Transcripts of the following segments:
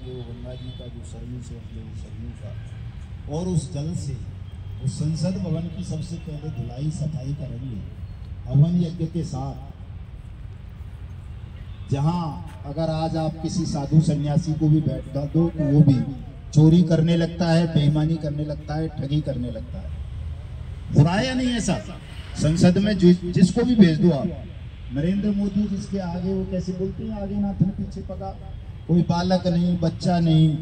जो गंगा जी का जो सरयू से जो सरयू का, और उस जल से उस संसद भवन की सबसे पहले धुलाई सफाई करेंगे हवन यज्ञ के साथ। जहां अगर आज आप किसी साधु सन्यासी को भी बैठा दो तो वो भी चोरी करने लगता है, बेईमानी करने लगता है, ठगी करने लगता है। बुराया नहीं ऐसा, संसद में जिसको भी भेज दो आप। नरेंद्र मोदी जिसके आगे वो कैसे बोलते हैं, आगे नाथन पीछे पगा, कोई बालक नहीं, बच्चा नहीं,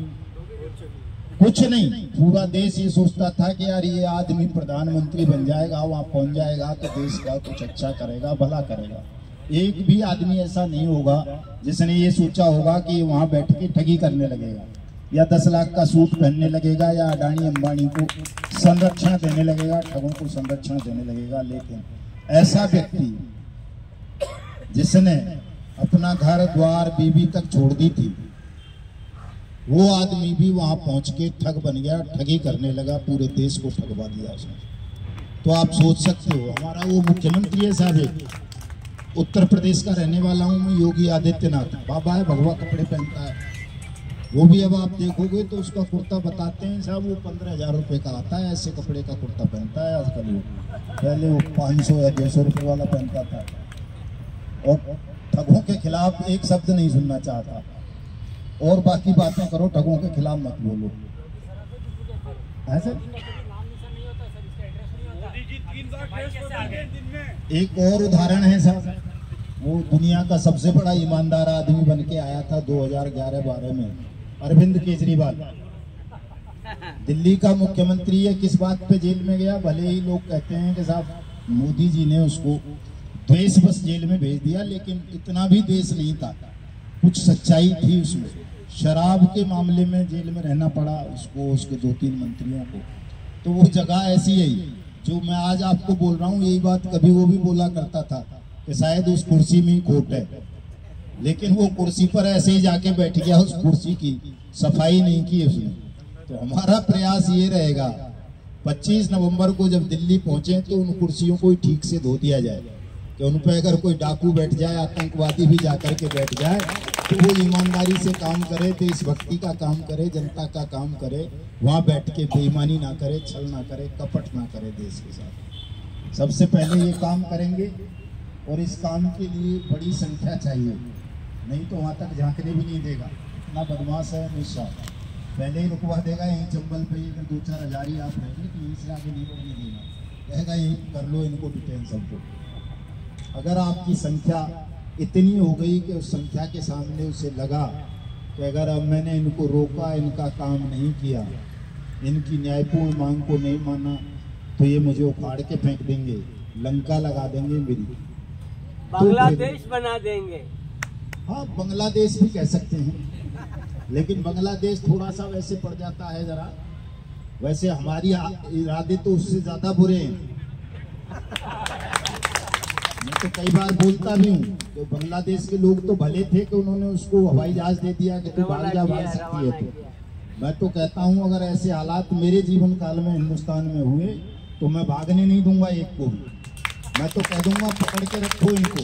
कुछ नहीं। पूरा देश ये सोचता था कि यार ये आदमी प्रधानमंत्री बन जाएगा, वहां पहुंच जाएगा तो देश का कुछ अच्छा करेगा, भला करेगा। एक भी आदमी ऐसा नहीं होगा जिसने ये सोचा होगा कि वहां बैठ के ठगी करने लगेगा, या 10 लाख का सूट पहनने लगेगा, या अडानी अंबानी को संरक्षण देने लगेगा, ठगों को संरक्षण देने लगेगा। लेकिन ऐसा व्यक्ति जिसने अपना घर द्वार बीवी तक छोड़ दी थी, वो आदमी भी वहां पहुंच के ठग बन गया, ठगी करने लगा, पूरे देश को ठगवा दिया उसने। तो आप सोच सकते हो, हमारा वो मुख्यमंत्री है साहब, उत्तर प्रदेश का रहने वाला हूं मैं, योगी आदित्यनाथ, बाबा है, भगवा कपड़े पहनता है। वो भी अब आप देखोगे तो उसका कुर्ता बताते हैं साहब, वो 15,000 रुपए का आता है, ऐसे कपड़े का कुर्ता पहनता है आजकल। वो पहले वो 500 या 200 रुपए वाला पहनता था, और ठगों के खिलाफ एक शब्द नहीं सुनना चाहता। और बाकी बातें करो, ठगों के खिलाफ मत बोलो। ऐसे एक और उदाहरण है साहब, वो दुनिया का सबसे बड़ा ईमानदार आदमी बन के आया था 2011-12 में, अरविंद केजरीवाल। दिल्ली का मुख्यमंत्री है, किस बात पे जेल में गया? भले ही लोग कहते हैं कि साहब मोदी जी ने उसको द्वेष बस जेल में भेज दिया, लेकिन इतना भी द्वेष नहीं था, कुछ सच्चाई थी उसमें। शराब के मामले में जेल में रहना पड़ा उसको, उसके 2-3 मंत्रियों को। तो वो जगह ऐसी है जो मैं आज आपको बोल रहा हूँ, यही बात कभी वो भी बोला करता था कि शायद उस कुर्सी में ही खोट है, लेकिन वो कुर्सी पर ऐसे ही जाके बैठ गया, उस कुर्सी की सफाई नहीं की उसने। तो हमारा प्रयास ये रहेगा 25 नवंबर को जब दिल्ली पहुंचे तो उन कुर्सियों को ठीक से धो दिया जाए, कि उन पर अगर कोई डाकू बैठ जाए, आतंकवादी भी जाकर के बैठ जाए, तो वो ईमानदारी से काम करे, देशभक्ति का काम करे, जनता का काम करे, वहां बैठ के बेईमानी ना करे, छल ना करे, कपट ना करे देश के साथ। सबसे पहले ये काम करेंगे, और इस काम के लिए बड़ी संख्या चाहिए, नहीं तो वहां तक झांकने भी नहीं देगा। इतना बदमाश है अमित शाह, पहले ही रुकवा देगा यहीं चंबल पे, 2-4 हजार ही आप रहेंगे तो यहीं से आगे नहीं बढ़ने देगा, कहेगा यही कर लो इनको डिटेन सबको। अगर आपकी संख्या इतनी हो गई कि उस संख्या के सामने उसे लगा कि अगर अब मैंने इनको रोका, इनका काम नहीं किया, इनकी न्यायपूर्ण मांग को नहीं माना, तो ये मुझे उखाड़ के फेंक देंगे, लंका लगा देंगे मेरी, बांग्लादेश तो बना देंगे। हाँ, बांग्लादेश भी कह सकते हैं, लेकिन बांग्लादेश थोड़ा सा वैसे पड़ जाता है जरा, वैसे हमारी इरादे तो उससे ज्यादा बुरे हैं। मैं तो कई बार बोलता भी हूँ तो बांग्लादेश के लोग तो भले थे कि उन्होंने उसको हवाई जहाज दे दिया कि तू भाग जा, भाग सकती है तो। मैं तो कहता हूँ अगर ऐसे हालात मेरे जीवन काल में हिंदुस्तान में हुए तो मैं भागने नहीं दूंगा एक को भी। मैं तो कह दूंगा पकड़ के रखो इनको।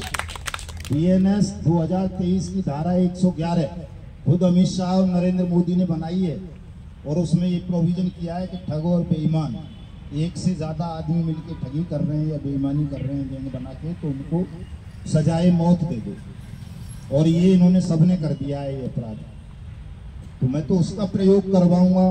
BNS 2023 की धारा 111 खुद अमित शाह और नरेंद्र मोदी ने बनाई है, और उसमें ये प्रोविजन किया है कि ठग और बेईमान, एक से ज्यादा आदमी मिलकर ठगी कर रहे हैं या बेईमानी कर रहे हैं गैंग बना के, तो उनको सजाए मौत दे दो। और ये इन्होंने सबने कर दिया है ये अपराध, तो मैं तो उसका प्रयोग करवाऊंगा।